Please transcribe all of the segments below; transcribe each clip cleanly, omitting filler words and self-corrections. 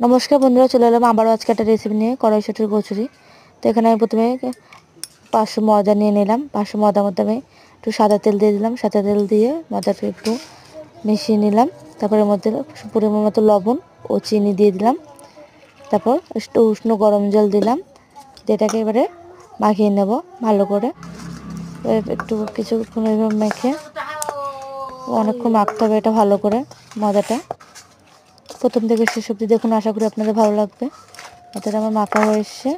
নমস্কার বন্ধুরা, চলে এলাম আবারও আজকে একটা রেসিপি নিয়ে, কড়াইশুঁটির কচুরি। তো এখানে আমি প্রথমে 500 ময়দা নিয়ে নিলাম। 500 ময়দার মধ্যে আমি একটু সাদা তেল দিয়ে দিলাম। সাদা তেল দিয়ে ময়দাটা একটু মিশিয়ে নিলাম। তারপরে এর মধ্যে পরিমাণ মতো লবণ ও চিনি দিয়ে দিলাম। তারপর একটু উষ্ণ গরম জল দিলাম। যেটাকে এবারে মাখিয়ে নেব ভালো করে। একটু কিছুক্ষণ এভাবে মেখে অনেকক্ষণ মাখতে হবে এটা ভালো করে। ময়দাটা প্রথম থেকে শেষ অবধি দেখুন, আশা করি আপনাদের ভালো লাগবে। এটা আমার মাখা হয়ে এসছে।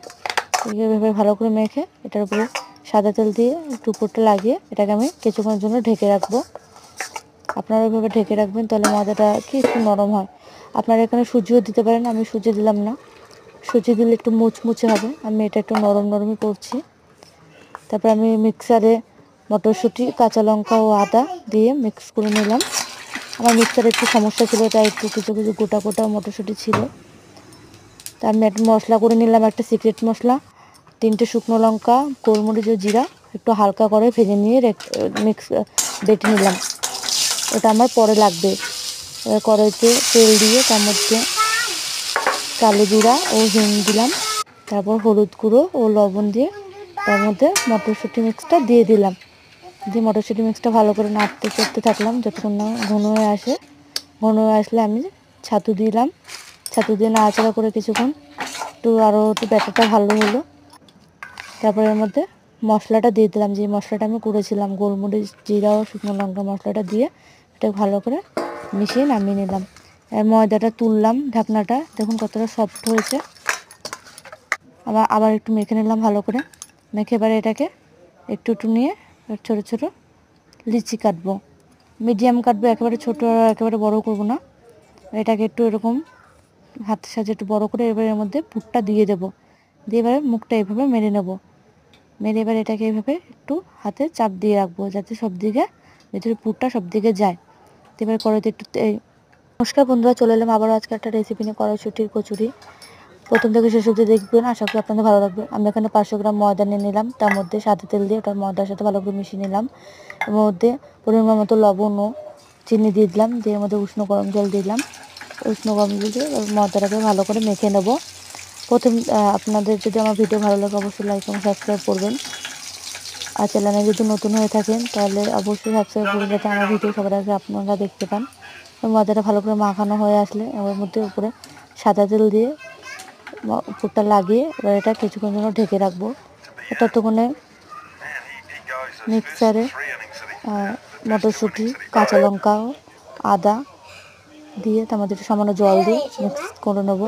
এইভাবে ভালো করে মেখে এটার উপরে সাদা তেল দিয়ে একটু উপরটা লাগিয়ে এটাকে আমি কিছুক্ষণের জন্য ঢেকে রাখবো। আপনারা ওইভাবে ঢেকে রাখবেন, তাহলে ময়দাটা কি একটু নরম হয়। আপনারা এখানে সুজিও দিতে পারেন, আমি সুজি দিলাম না। সুজি দিলে একটু মুচমুচে হবে, আমি এটা একটু নরম নরমই করছি। তারপর আমি মিক্সারে মটরশুঁটি, কাঁচা লঙ্কা ও আদা দিয়ে মিক্স করে নিলাম। আমার মিক্সারে একটু সমস্যা ছিল, তাই একটু কিছু কিছু গোটা গোটা মটরশুঁটি ছিল। তা আমি একটা মশলা করে নিলাম, একটা সিক্রেট মশলা। 3টে শুকনো লঙ্কা, গোলমরিচ ও জিরা একটু হালকা করে ভেজে নিয়ে বেটে নিলাম। ওটা আমার পরে লাগবে। কড়াইতে তেল দিয়ে তার মধ্যে কালো জিরা ও হিং দিলাম। তারপর হলুদ গুঁড়ো ও লবণ দিয়ে তার মধ্যে মটরশুঁটি মিক্সটা দিয়ে দিলাম। দিয়ে মটরশুঁটি মিক্সটা ভালো করে নাড়তে করতে থাকলাম যতক্ষণ না ঘন হয়ে আসে। ঘন হয়ে আসলে আমি ছাতু দিলাম। ছাতু দিয়ে নাড়াচাড়া করে কিছুক্ষণ আরও একটু ব্যাটারটা ভালো হলো। তারপরে এর মধ্যে মশলাটা দিয়ে দিলাম, যে মশলাটা আমি করেছিলাম, গোলমরিচ, জিরা ও শুকনো লঙ্কা মশলাটা দিয়ে এটা ভালো করে মিশিয়ে নামিয়ে নিলাম। ময়দাটা তুললাম, ঢাকনাটা দেখুন কতটা সফট হয়েছে। আবার একটু মেখে নিলাম ভালো করে। মেখে এবারে এটাকে একটু একটু নিয়ে ছোটো ছোটো লিচি কাটবো। মিডিয়াম কাটবো, একেবারে ছোটো একেবারে বড় করব না। এটাকে একটু এরকম হাতের সাহায্যে একটু বড় করে এবার এর মধ্যে পুরটা দিয়ে দেবো। দিয়ে এবারে মুখটা এভাবে মেরে নেব। মেরে এবার এটাকে এইভাবে একটু হাতে চাপ দিয়ে রাখবো, যাতে সব দিকে ভেতরে পুরটা সব দিকে যায়। তো এবার কড়াইতে একটু নমস্কার বন্ধুরা, চলে এলাম আবারও আজকে একটা রেসিপি নিয়ে, কড়াইশুঁটির কচুরি। প্রথম থেকে শেষ অবধি দেখবেন, আশা করি আপনাদের ভালো লাগবে। আমি এখানে 500 গ্রাম ময়দা নিয়ে নিলাম। তার মধ্যে সাদা তেল দিয়ে ওটা ময়দার সাথে ভালো করে মিশিয়ে নিলাম। এর মধ্যে পরিমাণ মতো লবণ ও চিনি দিয়ে দিলাম। দিয়ে এর মধ্যে উষ্ণ গরম জল দিলাম। উষ্ণ গরম জল দিয়ে ময়দাটাকে ভালো করে মেখে নেব। আপনাদের যদি আমার ভিডিও ভালো লাগে অবশ্যই লাইক এবং সাবস্ক্রাইব করবেন। আর চ্যানেলে যদি নতুন হয়ে থাকেন তাহলে অবশ্যই সাবস্ক্রাইব করবেন, যাতে আমার ভিডিও সবার আগে আপনারা দেখতে পান। ময়দাটা ভালো করে মাখানো হয়ে আসলে এর মধ্যে উপরে সাদা তেল দিয়ে উপরটা লাগিয়ে এবার এটা কিছুক্ষণ জন্য ঢেকে রাখবো। ততক্ষণে মিক্সারে মটরশুঁটি, কাঁচা লঙ্কা ও আদা দিয়ে তার মধ্যে একটু সামান্য জল দিয়ে মিক্স করে নেবো।